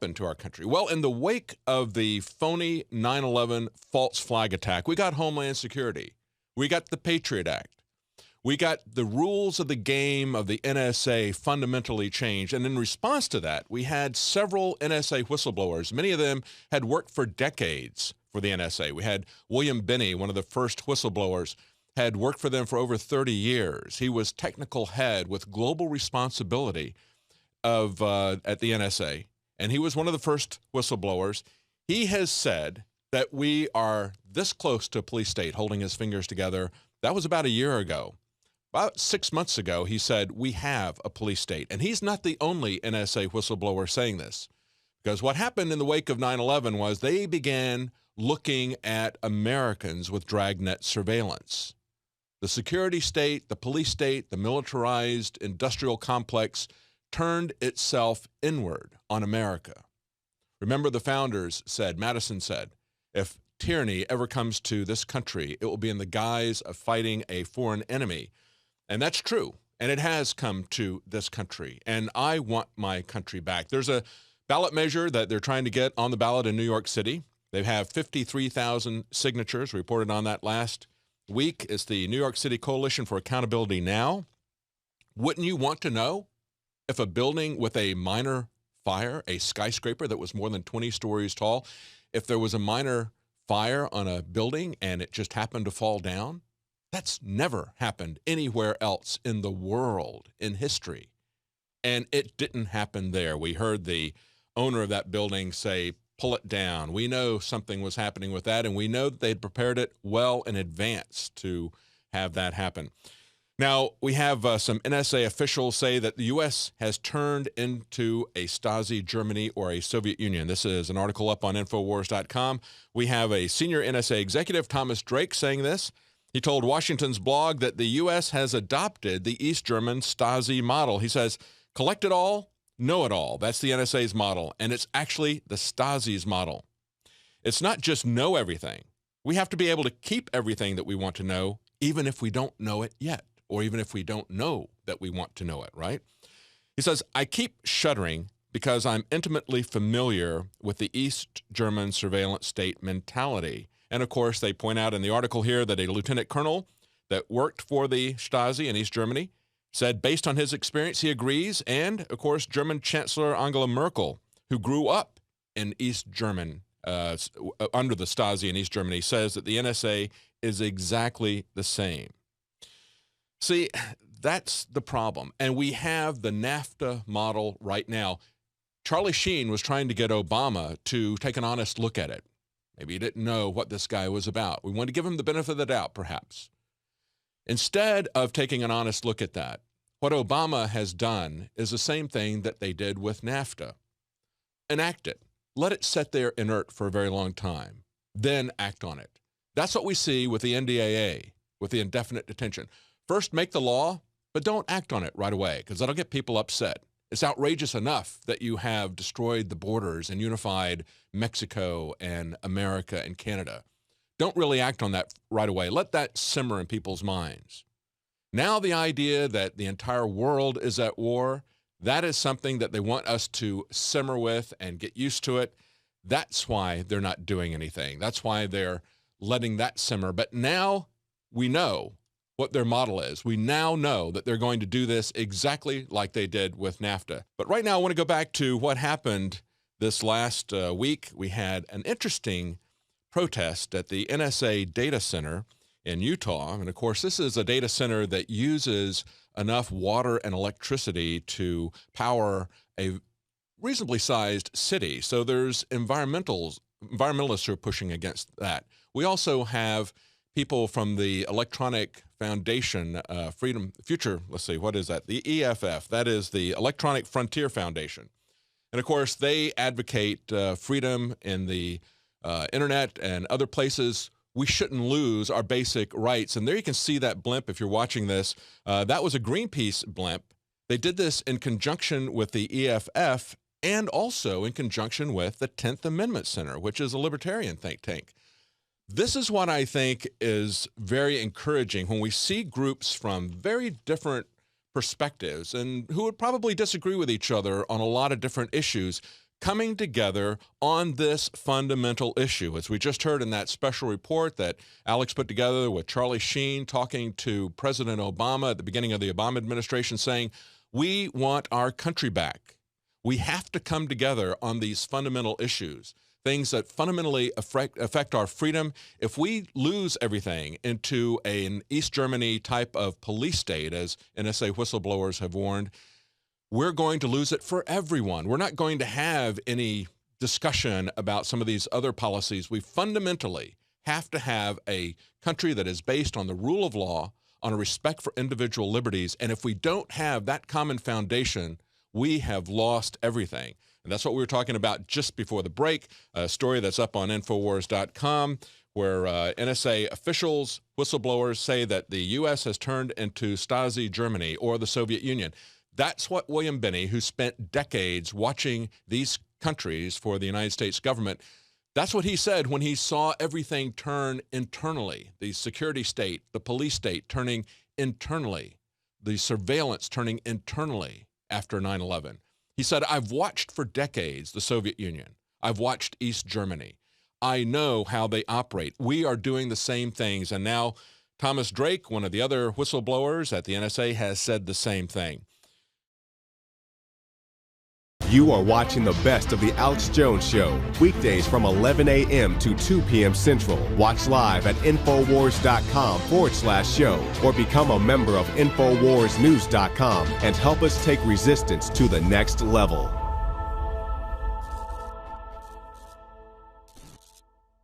happened to our country? Well, in the wake of the phony 9/11 false flag attack, we got Homeland Security. We got the Patriot Act. We got the rules of the game of the NSA fundamentally changed. And in response to that, we had several NSA whistleblowers. Many of them had worked for decades for the NSA. We had William Binney, one of the first whistleblowers, had worked for them for over 30 years. He was technical head with global responsibility of at the NSA, and he was one of the first whistleblowers. He has said that we are this close to a police state, holding his fingers together. That was about a year ago. About 6 months ago, he said, we have a police state. And he's not the only NSA whistleblower saying this, because what happened in the wake of 9/11 was they began looking at Americans with dragnet surveillance. The security state, the police state, the militarized industrial complex turned itself inward on America. Remember, the founders said, Madison said, if tyranny ever comes to this country, it will be in the guise of fighting a foreign enemy. And that's true. And it has come to this country. And I want my country back. There's a ballot measure that they're trying to get on the ballot in New York City. They have 53,000 signatures, reported on that last week. It's the New York City Coalition for Accountability Now. Wouldn't you want to know if a building with a minor fire, a skyscraper that was more than 20 stories tall, if there was a minor fire on a building and it just happened to fall down? That's never happened anywhere else in the world, in history. And it didn't happen there. We heard the owner of that building say, pull it down. We know something was happening with that, and we know that they'd prepared it well in advance to have that happen. Now, we have some NSA officials say that the U.S. has turned into a Stasi Germany or a Soviet Union. This is an article up on Infowars.com. We have a senior NSA executive, Thomas Drake, saying this. He told Washington's blog that the U.S. has adopted the East German Stasi model. He says, collect it all, know it all. That's the NSA's model, and it's actually the Stasi's model. It's not just know everything. We have to be able to keep everything that we want to know, even if we don't know it yet, or even if we don't know that we want to know it, right? He says, I keep shuddering because I'm intimately familiar with the East German surveillance state mentality. And of course, they point out in the article here that a lieutenant colonel that worked for the Stasi in East Germany said, based on his experience, he agrees. And of course, German Chancellor Angela Merkel, who grew up in East German, under the Stasi in East Germany, says that the NSA is exactly the same. See, that's the problem. And we have the NAFTA model right now. Charlie Sheen was trying to get Obama to take an honest look at it. Maybe he didn't know what this guy was about. We want to give him the benefit of the doubt, perhaps. Instead of taking an honest look at that, what Obama has done is the same thing that they did with NAFTA. Enact it. Let it sit there inert for a very long time. Then act on it. That's what we see with the NDAA, with the indefinite detention. First, make the law, but don't act on it right away, because that'll get people upset. It's outrageous enough that you have destroyed the borders and unified Mexico and America and Canada. Don't really act on that right away. Let that simmer in people's minds. Now the idea that the entire world is at war, that is something that they want us to simmer with and get used to it. That's why they're not doing anything. That's why they're letting that simmer. But now we know what their model is. We now know that they're going to do this exactly like they did with NAFTA. But right now, I want to go back to what happened this last week. We had an interesting protest at the NSA data center in Utah. And of course, this is a data center that uses enough water and electricity to power a reasonably sized city. So there's environmentalists who are pushing against that. We also have people from the Electronic Foundation, let's see, what is that? The EFF, that is the Electronic Frontier Foundation. And of course, they advocate freedom in the internet and other places. We shouldn't lose our basic rights. And there you can see that blimp if you're watching this. That was a Greenpeace blimp. They did this in conjunction with the EFF and also in conjunction with the 10th Amendment Center, which is a libertarian think tank. This is what I think is very encouraging when we see groups from very different perspectives and who would probably disagree with each other on a lot of different issues coming together on this fundamental issue. As we just heard in that special report that Alex put together with Charlie Sheen talking to President Obama at the beginning of the Obama administration, saying, we want our country back. We have to come together on these fundamental issues, things that fundamentally affect our freedom. If we lose everything into an East Germany type of police state, as NSA whistleblowers have warned, we're going to lose it for everyone. We're not going to have any discussion about some of these other policies. We fundamentally have to have a country that is based on the rule of law, on a respect for individual liberties. And if we don't have that common foundation, we have lost everything. And that's what we were talking about just before the break, a story that's up on Infowars.com, where NSA officials, whistleblowers say that the U.S. has turned into Stasi Germany or the Soviet Union. That's what William Binney, who spent decades watching these countries for the United States government, that's what he said when he saw everything turn internally, the security state, the police state turning internally, the surveillance turning internally after 9/11. He said, I've watched for decades the Soviet Union. I've watched East Germany. I know how they operate. We are doing the same things. And now Thomas Drake, one of the other whistleblowers at the NSA, has said the same thing. You are watching the best of the Alex Jones Show, weekdays from 11 a.m. to 2 p.m. Central. Watch live at Infowars.com/show or become a member of InfoWarsNews.com and help us take resistance to the next level.